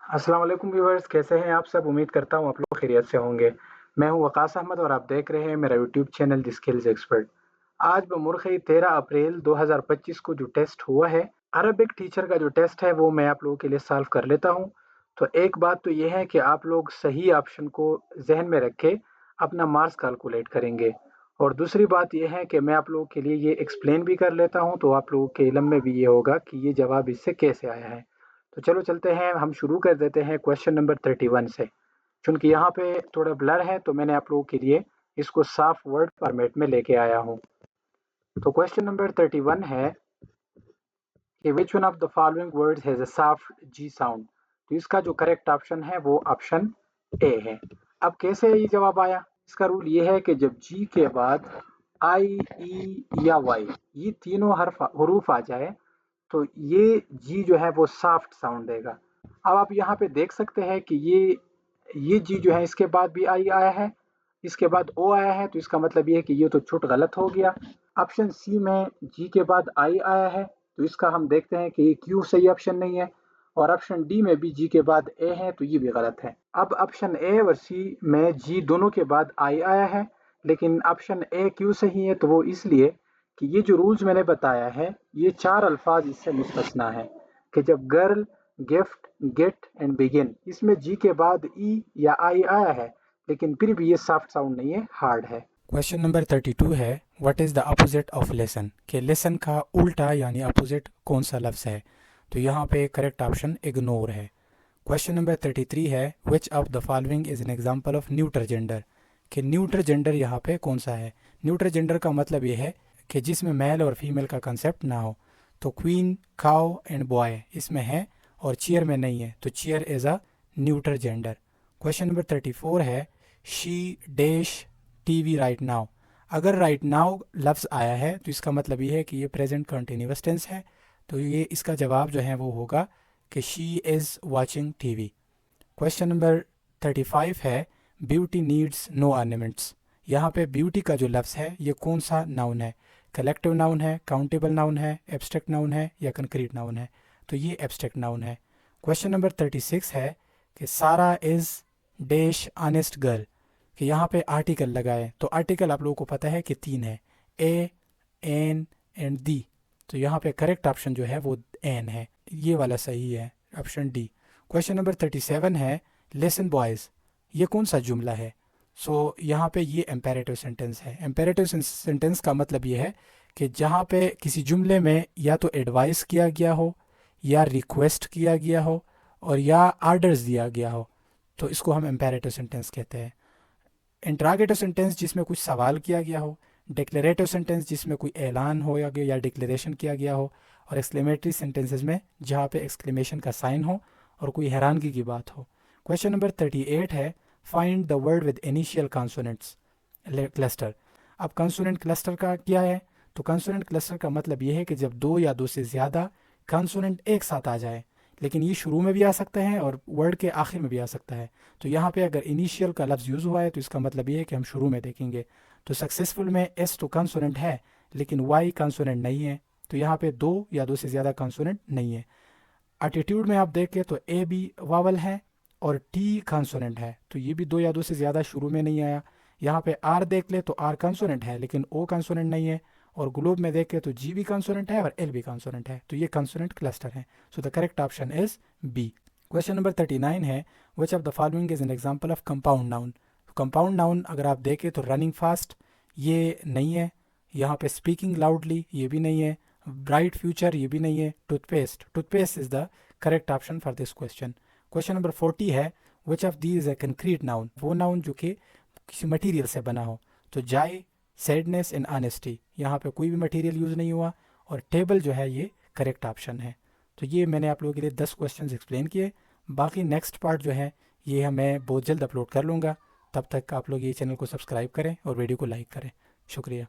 अस्सलाम वालेकुम व्यूअर्स, कैसे हैं आप सब? उम्मीद करता हूँ आप लोग खैरियत से होंगे। मैं हूँ वकास अहमद और आप देख रहे हैं मेरा YouTube channel the skills expert. आज बमुर्ख 13 अप्रैल 2025 को जो टेस्ट हुआ है, अरबिक टीचर का जो टेस्ट है वो मैं आप लोगों के लिए सॉल्व कर लेता हूँ। तो एक बात तो ये है कि आप लोग सही ऑप्शन को जहन में रख के अपना मार्क्स कैलकुलेट करेंगे, और दूसरी बात ये है कि मैं आप लोगों के लिए ये एक्सप्लेन भी कर लेता हूँ, तो आप लोगों के इल्म में भी ये होगा कि ये जवाब इससे कैसे आया है। तो चलो चलते हैं, हम शुरू कर देते हैं क्वेश्चन नंबर 31 से। चूंकि यहाँ पे थोड़ा ब्लर है तो मैंने आप लोगों के लिए इसको साफ वर्ड फॉर्मेट में लेके आया हूँ। तो क्वेश्चन नंबर 31 है कि which one of the following words has a soft G sound. तो इसका जो करेक्ट ऑप्शन है वो ऑप्शन ए है। अब कैसे ये जवाब आया? इसका रूल ये है कि जब जी के बाद आई, ई या वाई, ये तीनों हर्फ हरूफ आ जाए तो ये जी जो है वो सॉफ्ट साउंड देगा। अब आप यहाँ पे देख सकते हैं कि ये जी जो है इसके बाद भी आई आया है, इसके बाद ओ आया है, तो इसका मतलब ये है कि ये तो छुट गलत हो गया। ऑप्शन सी में जी के बाद आई आया है, तो इसका हम देखते हैं कि ये क्यों सही ऑप्शन नहीं है। और ऑप्शन डी में भी जी के बाद ए है, तो ये भी गलत है। अब ऑप्शन ए और सी में जी दोनों के बाद आई आया है, लेकिन ऑप्शन ए क्यों सही है? तो वो इसलिए कि ये जो रूल्स मैंने बताया है, ये चार अल्फाज इससे मुस्तस्ना है कि जब girl, gift, get and begin, इसमें जी के बाद ई या आई आया है, लेकिन फिर भी ये सॉफ्ट साउंड नहीं है, हार्ड है। क्वेश्चन नंबर 32 है, what is the opposite of lesson. कि लेसन का उल्टा यानी अपोजिट कौन सा लफ्ज़ है? तो यहाँ पे करेक्ट ऑप्शन इग्नोर है। क्वेश्चन नंबर 33 है, which of the following is an example of neuter gender. कि न्यूटर जेंडर यहाँ पे कौन सा है? न्यूटर जेंडर का मतलब ये है कि जिसमें मेल और फीमेल का कंसेप्ट ना हो। तो क्वीन, काउ एंड बॉय इसमें है और चेयर में नहीं है, तो chair is a neuter gender. Question number 34 है, she dash TV right now. अगर राइट नाउ लफ्ज़ आया है तो इसका मतलब ये है कि ये प्रेजेंट कंटिन्यूअस टेंस है, तो ये इसका जवाब जो है वो होगा कि she is watching TV. Question number 35 है, ब्यूटी नीड्स नो ऑर्नामेंट्स। यहाँ पे ब्यूटी का जो लफ्ज़ है ये कौन सा नाउन है? कलेक्टिव नाउन है, काउंटेबल नाउन है, एब्स्ट्रैक्ट नाउन है या कंक्रीट नाउन है? तो ये एब्स्ट्रैक्ट नाउन है। क्वेश्चन नंबर 36 है कि सारा इज़ डैश ऑनेस्ट गर्ल। कि यहाँ पे आर्टिकल लगाए, तो आर्टिकल आप लोगों को पता है कि तीन है, ए, एन एंड दी। तो यहाँ पे करेक्ट ऑप्शन जो है वो एन है, ये वाला सही है, ऑप्शन डी। क्वेश्चन नंबर 37 है, लिसन बॉयज़, ये कौन सा जुमला है? यहाँ पे ये एम्पेरेटिव सेंटेंस है। एम्पेरेटिव सेंटेंस का मतलब ये है कि जहाँ पे किसी जुमले में या तो एडवाइस किया गया हो, या रिक्वेस्ट किया गया हो, और या आर्डर्स दिया गया हो, तो इसको हम एम्पेरेटिव सेंटेंस कहते हैं। इंट्रागेटिव सेंटेंस जिसमें कुछ सवाल किया गया हो, डिक्लेरेटिव सेंटेंस जिसमें कोई ऐलान हो या डिक्लेरेशन किया गया हो, और एक्सक्लेमेटरी सेंटेंसेस में जहाँ पे एक्सक्लेमेशन का साइन हो और कोई हैरानगी की बात हो। क्वेश्चन नंबर 38 है, find the word with initial consonants cluster. अब कॉन्सोनेंट क्लस्टर का क्या है? तो कॉन्सोनेंट क्लस्टर का मतलब ये है कि जब दो या दो से ज़्यादा कॉन्सोनेंट एक साथ आ जाए, लेकिन ये शुरू में भी आ सकता है और वर्ड के आखिर में भी आ सकता है। तो यहाँ पे अगर इनिशियल का लफ्ज़ यूज़ हुआ है तो इसका मतलब ये है कि हम शुरू में देखेंगे। तो सक्सेसफुल में एस तो कॉन्सोनेंट है, लेकिन वाई कॉन्सोनेंट नहीं है, तो यहाँ पे दो या दो से ज़्यादा कॉन्सोनेंट नहीं है। एटीट्यूड में आप देखें तो ए भी वावल है और टी कॉन्सोनेंट है, तो ये भी दो या दो से ज़्यादा शुरू में नहीं आया। यहाँ पे आर देख ले तो आर कॉन्सोनेंट है लेकिन ओ कॉन्सोनेंट नहीं है, और ग्लोब में देखें तो जी भी कॉन्सोनेंट है और एल भी कॉन्सोनेंट है, तो ये कॉन्सोनेंट क्लस्टर है। So the correct option is B. Question number 39 है, which of the following is an example of compound noun. Compound noun अगर आप देखें तो रनिंग फास्ट ये नहीं है, यहाँ पे स्पीकिंग लाउडली ये भी नहीं है, ब्राइट फ्यूचर ये भी नहीं है, toothpaste, toothpaste is the correct option for this question. Question number 40 है, which of the is a concrete noun. वो नाउन जो कि किसी मटेरियल से बना हो। तो जाय, सैडनेस एंड ऑनेस्टी, यहाँ पे कोई भी मटेरियल यूज़ नहीं हुआ, और टेबल जो है ये करेक्ट ऑप्शन है। तो ये मैंने आप लोगों के लिए 10 क्वेश्चंस एक्सप्लेन किए। बाकी नेक्स्ट पार्ट जो है ये मैं बहुत जल्द अपलोड कर लूँगा। तब तक आप लोग ये चैनल को सब्सक्राइब करें और वीडियो को लाइक करें। शुक्रिया।